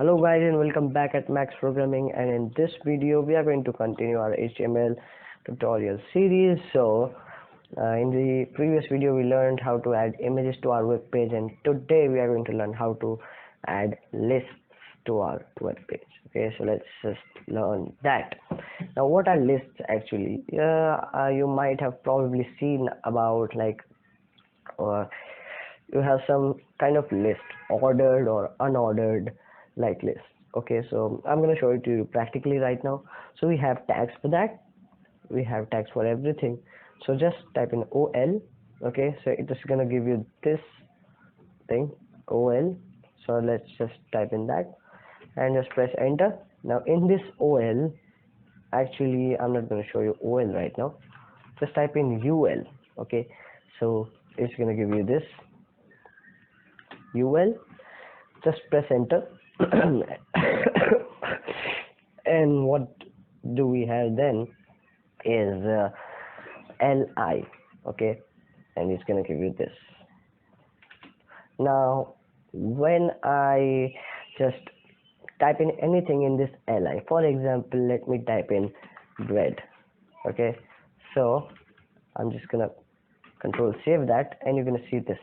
Hello guys and welcome back at Max Programming, and in this video we are going to continue our HTML tutorial series. In the previous video we learned how to add images to our web page, and today we are going to learn how to add lists to our web page. Okay, so let's just learn that. Now what are lists actually? You might have probably seen about you have some kind of list, ordered or unordered like list. Okay, so I'm going to show it to you practically right now. So we have tags for that, we have tags for everything. So just type in OL. Okay, so it is going to give you this thing, OL. So let's just type in that and just press enter. Now in this OL, actually I'm not going to show you OL right now, just type in UL. Okay, so it's going to give you this UL. Just press enter. And what do we have then is LI. Okay, and it's gonna give you this. Now when I just type in anything in this LI, for example, let me type in bread. Okay, so I'm just gonna control save that, and you're gonna see this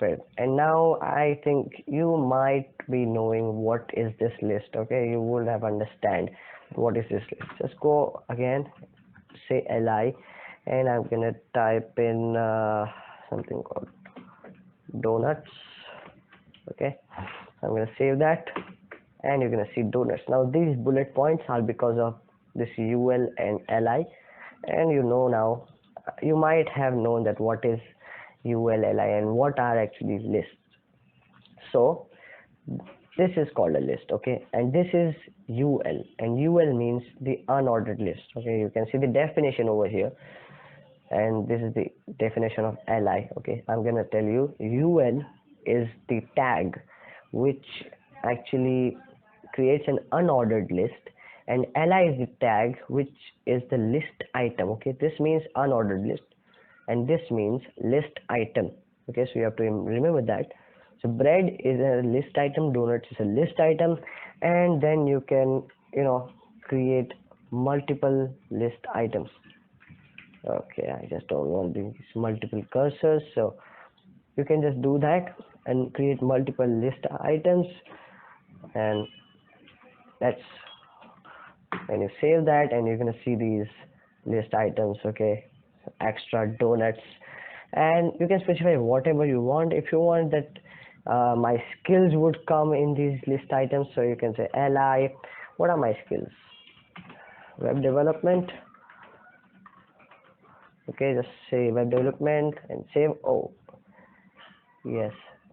bread. And now I think you might be knowing what is this list. Okay, you would have understand what is this list. Just go again, say li, and I'm gonna type in something called donuts. Okay, I'm gonna save that, and you're gonna see donuts. Now these bullet points are because of this ul and li, and you know now, you might have known that what is ULLI and what are actually lists. So this is called a list. Okay, and this is UL, and UL means the unordered list. Okay, you can see the definition over here, and this is the definition of LI. Okay, I'm gonna tell you, UL is the tag which actually creates an unordered list, and LI is the tag which is the list item. Okay, this means unordered list, and this means list item. Okay, so you have to remember that. So bread is a list item, donuts is a list item, and then you can create multiple list items. Okay, I just don't want these multiple cursors, so you can just do that and create multiple list items, and that's when you save that, and you're gonna see these list items. Okay, extra donuts, and you can specify whatever you want. If you want that my skills would come in these list items, so you can say li, what are my skills? Web development. Okay, just say web development and save. Oh yes,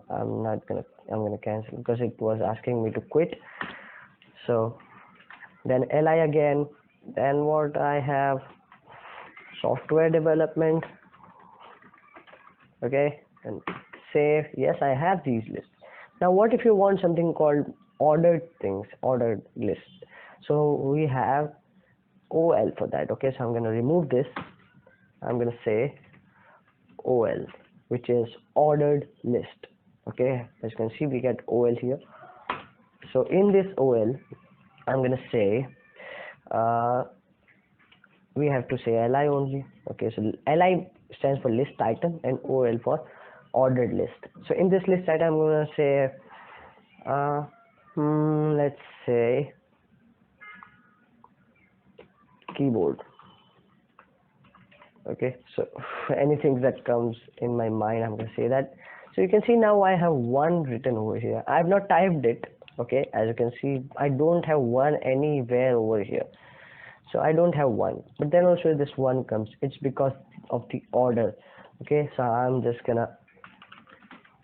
I'm gonna cancel because it was asking me to quit. So then li again, then what I have, software development. Okay, and save. Yes, I have these lists. Now what if you want something called ordered things, ordered list? So we have OL for that. Okay, so I'm going to remove this. I'm going to say OL, which is ordered list. Okay, as you can see, we get OL here. So in this OL, I'm going to say we have to say li only. Okay, so li stands for list item and OL for ordered list. So in this list item, I'm gonna say let's say keyboard. Okay, so anything that comes in my mind, I'm gonna say that. So you can see now I have one written over here. I have not typed it. Okay, as you can see, I don't have one anywhere over here. So I don't have one, but then also this one comes. It's because of the order. Okay, so I'm just gonna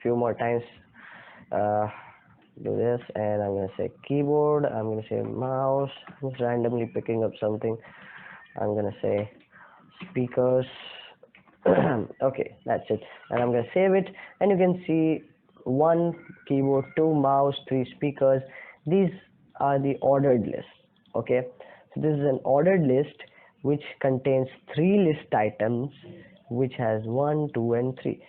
few more times do this, and I'm gonna say keyboard, I'm gonna say mouse, I'm just randomly picking up something. I'm gonna say speakers. Okay, that's it, and I'm gonna save it, and you can see 1 keyboard, 2 mouse, 3 speakers. These are the ordered lists. Okay, so this is an ordered list which contains 3 list items, which has 1, 2 and 3,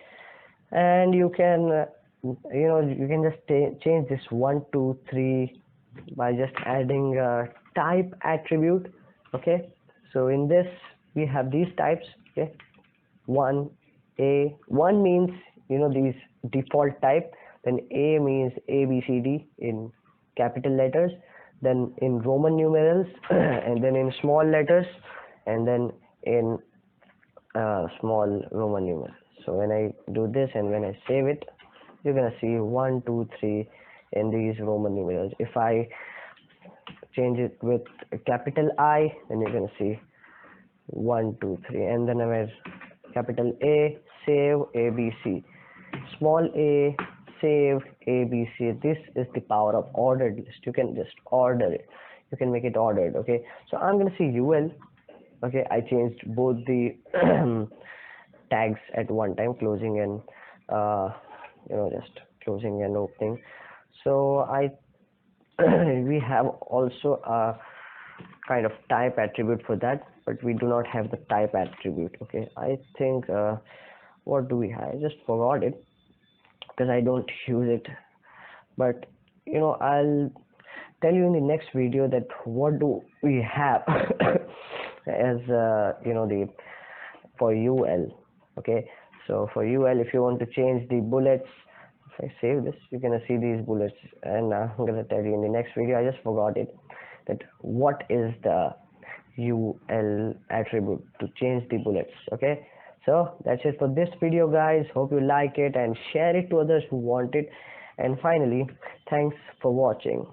and you can you can just change this 1 2 3 by just adding a type attribute. Okay, so in this we have these types. Okay, one one means these default type, then A means A B C D in capital letters, then in Roman numerals and then in small letters, and then in small Roman numerals. So when I do this and when I save it, you're gonna see 1 2 3 in these Roman numerals. If I change it with a capital I, then you're gonna see 1 2 3, and then I capital A, save ABC, small a, save ABC. This is the power of ordered list. You can just order it, you can make it ordered. Okay, so I'm gonna see UL. Okay, I changed both the tags at one time, closing and just closing and opening. So I we have also a kind of type attribute for that, but we do not have the type attribute. Okay, I think what do we have? I just forgot it because I don't use it, but I'll tell you in the next video that what do we have as the for UL. Okay, so for UL, if you want to change the bullets, if I save this, you're gonna see these bullets, and I'm gonna tell you in the next video. I just forgot it, that what is the UL attribute to change the bullets. Okay, so that's it for this video, guys. Hope you like it and share it to others who want it. And finally, thanks for watching.